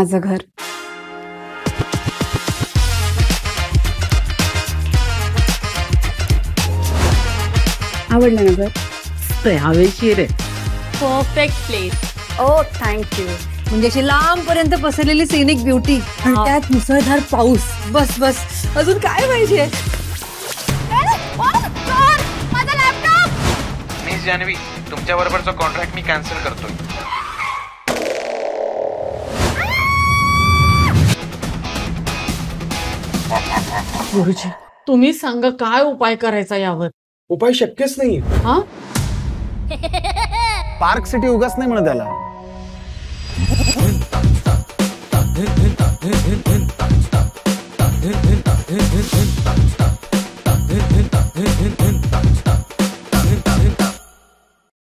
माझं घर. आवडलं ना घर? हवेशीर आहे. Perfect place. Oh thank you. म्हणजे अशी लांबपर्यंत पसरलेली सिनिक ब्युटी आणि त्यात मुसळधार पाऊस. बस बस अजून काय पाहिजे? मिस जान्हवी, तुमच्या बरोबरचा कॉन्ट्रॅक्ट मी कॅन्सल करतोय. गुरुजी, तुम्ही सांगा काय उपाय करायचा यावर? उपाय शक्यच नाही. हा, पार्क सिटी उगाच नाही म्हणत त्याला.